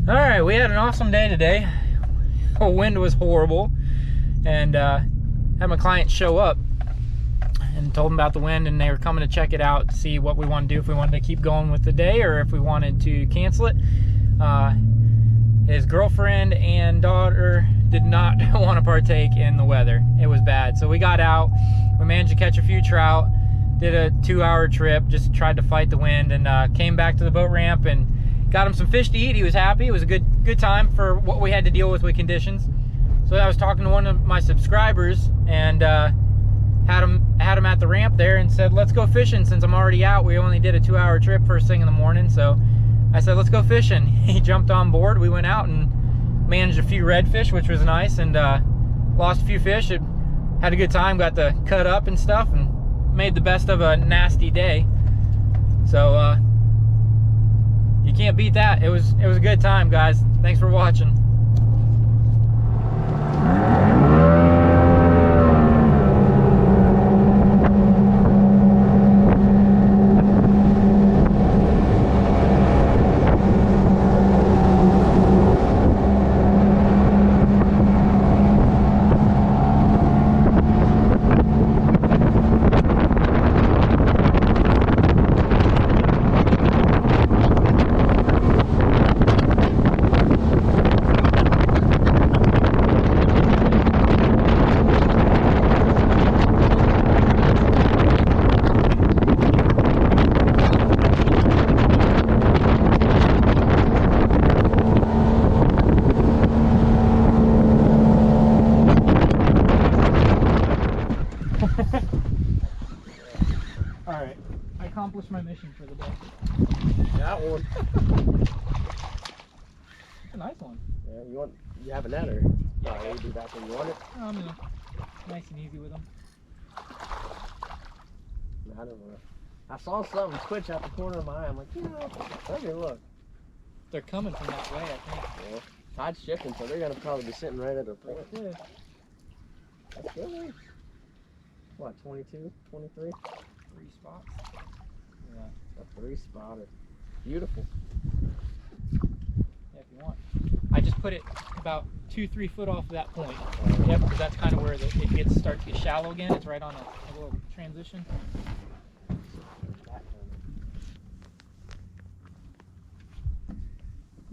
All right, we had an awesome day today. The wind was horrible, and had my client show up and told them about the wind, and they were coming to check it out to see what we want to do, if we wanted to keep going with the day or if we wanted to cancel it. His girlfriend and daughter did not want to partake in the weather. It was bad. So we got out, we managed to catch a few trout, did a 2-hour trip, just tried to fight the wind, and came back to the boat ramp and got him some fish to eat. He was happy. It was a good time for what we had to deal with conditions. So I was talking to one of my subscribers and had him at the ramp there and said, let's go fishing since I'm already out. We only did a 2-hour trip first thing in the morning. So I said, let's go fishing. He jumped on board. We went out and managed a few redfish, which was nice, and lost a few fish. It had a good time, got to cut up and stuff, and made the best of a nasty day. So you can't beat that. It was a good time, guys. Thanks for watching. Alright, I accomplished my mission for the day. That one. It's a nice one. Yeah, you have a net or? Yeah, we'll do that when you want it. Nice and easy with them. I don't know. I saw something twitch out the corner of my eye. I'm like, let me look. They're coming from that way, I think. Yeah. Tide's shifting, so they're gonna probably be sitting right at their point. Yeah. That's good. What, 22, 23? 3 spots. Yeah. A 3-spotter. Beautiful. Yeah, if you want. I just put it about 2-3 foot off of that point. Yep, because that's kind of where it starts to get shallow again. It's right on a little transition.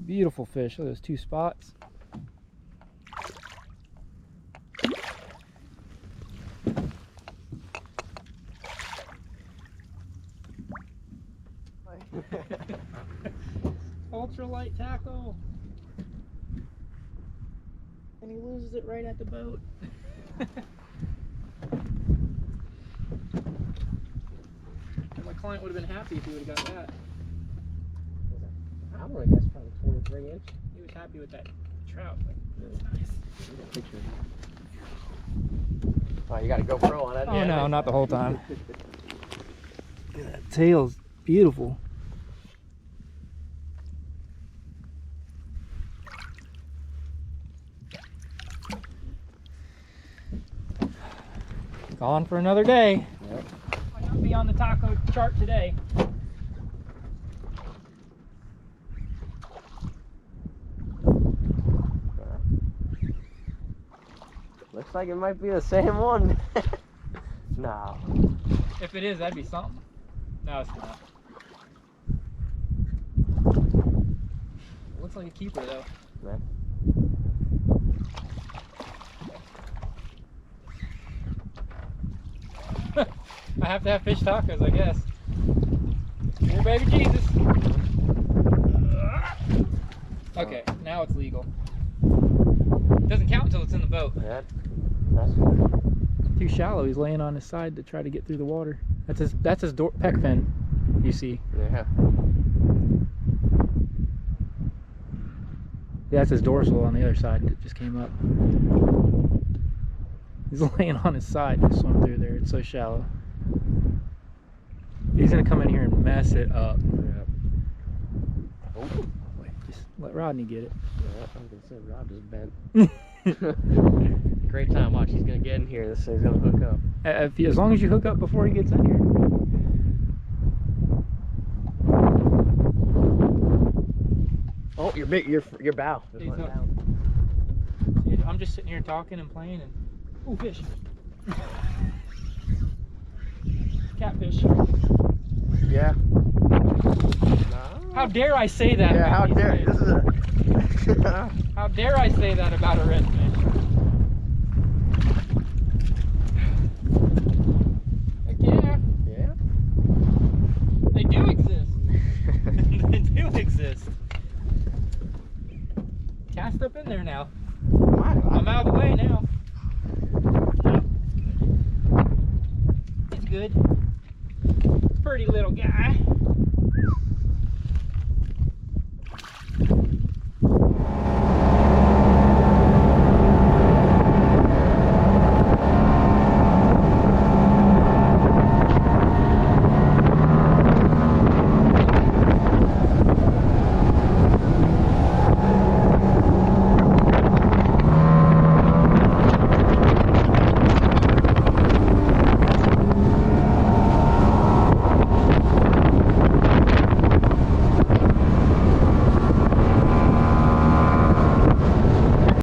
Beautiful fish. Look at those 2 spots. Ultralight tackle. And he loses it right at the boat. My client would have been happy if he would have got that. I don't know, I guess probably 23 inch. He was happy with that trout, but that's nice. Oh, you got a GoPro on it? Oh, no, not the whole time. Look at that tail's beautiful. Gone for another day. Yep. Might not be on the taco chart today. Looks like it might be the same one. No. If it is, that'd be something. No, it's not. It looks like a keeper, though. Man. I have to have fish tacos, I guess. Here, baby Jesus. Okay, now it's legal. It doesn't count until it's in the boat. Yeah, that's good. Too shallow. He's laying on his side to try to get through the water. That's his peck fin. You see? Yeah. Yeah, that's his dorsal on the other side. It just came up. He's laying on his side to swim through there. It's so shallow. He's gonna come in here and mess it up. Yeah. Oh. Wait, just let Rodney get it. Yeah, I was gonna say Rod just bent. Great time. Watch, he's gonna get in here. This thing's gonna hook up. As long as you hook up before he gets in here. Oh, your bow. Just He's went up. down. See, I'm just sitting here talking and playing and ooh, fish. Catfish. Yeah. How dare I say that? Yeah, about how these dare fish? this is a How dare I say that about a redfish? Heck yeah, yeah. they do exist. They do exist. Cast up in there now. I'm out of the way now. It's good.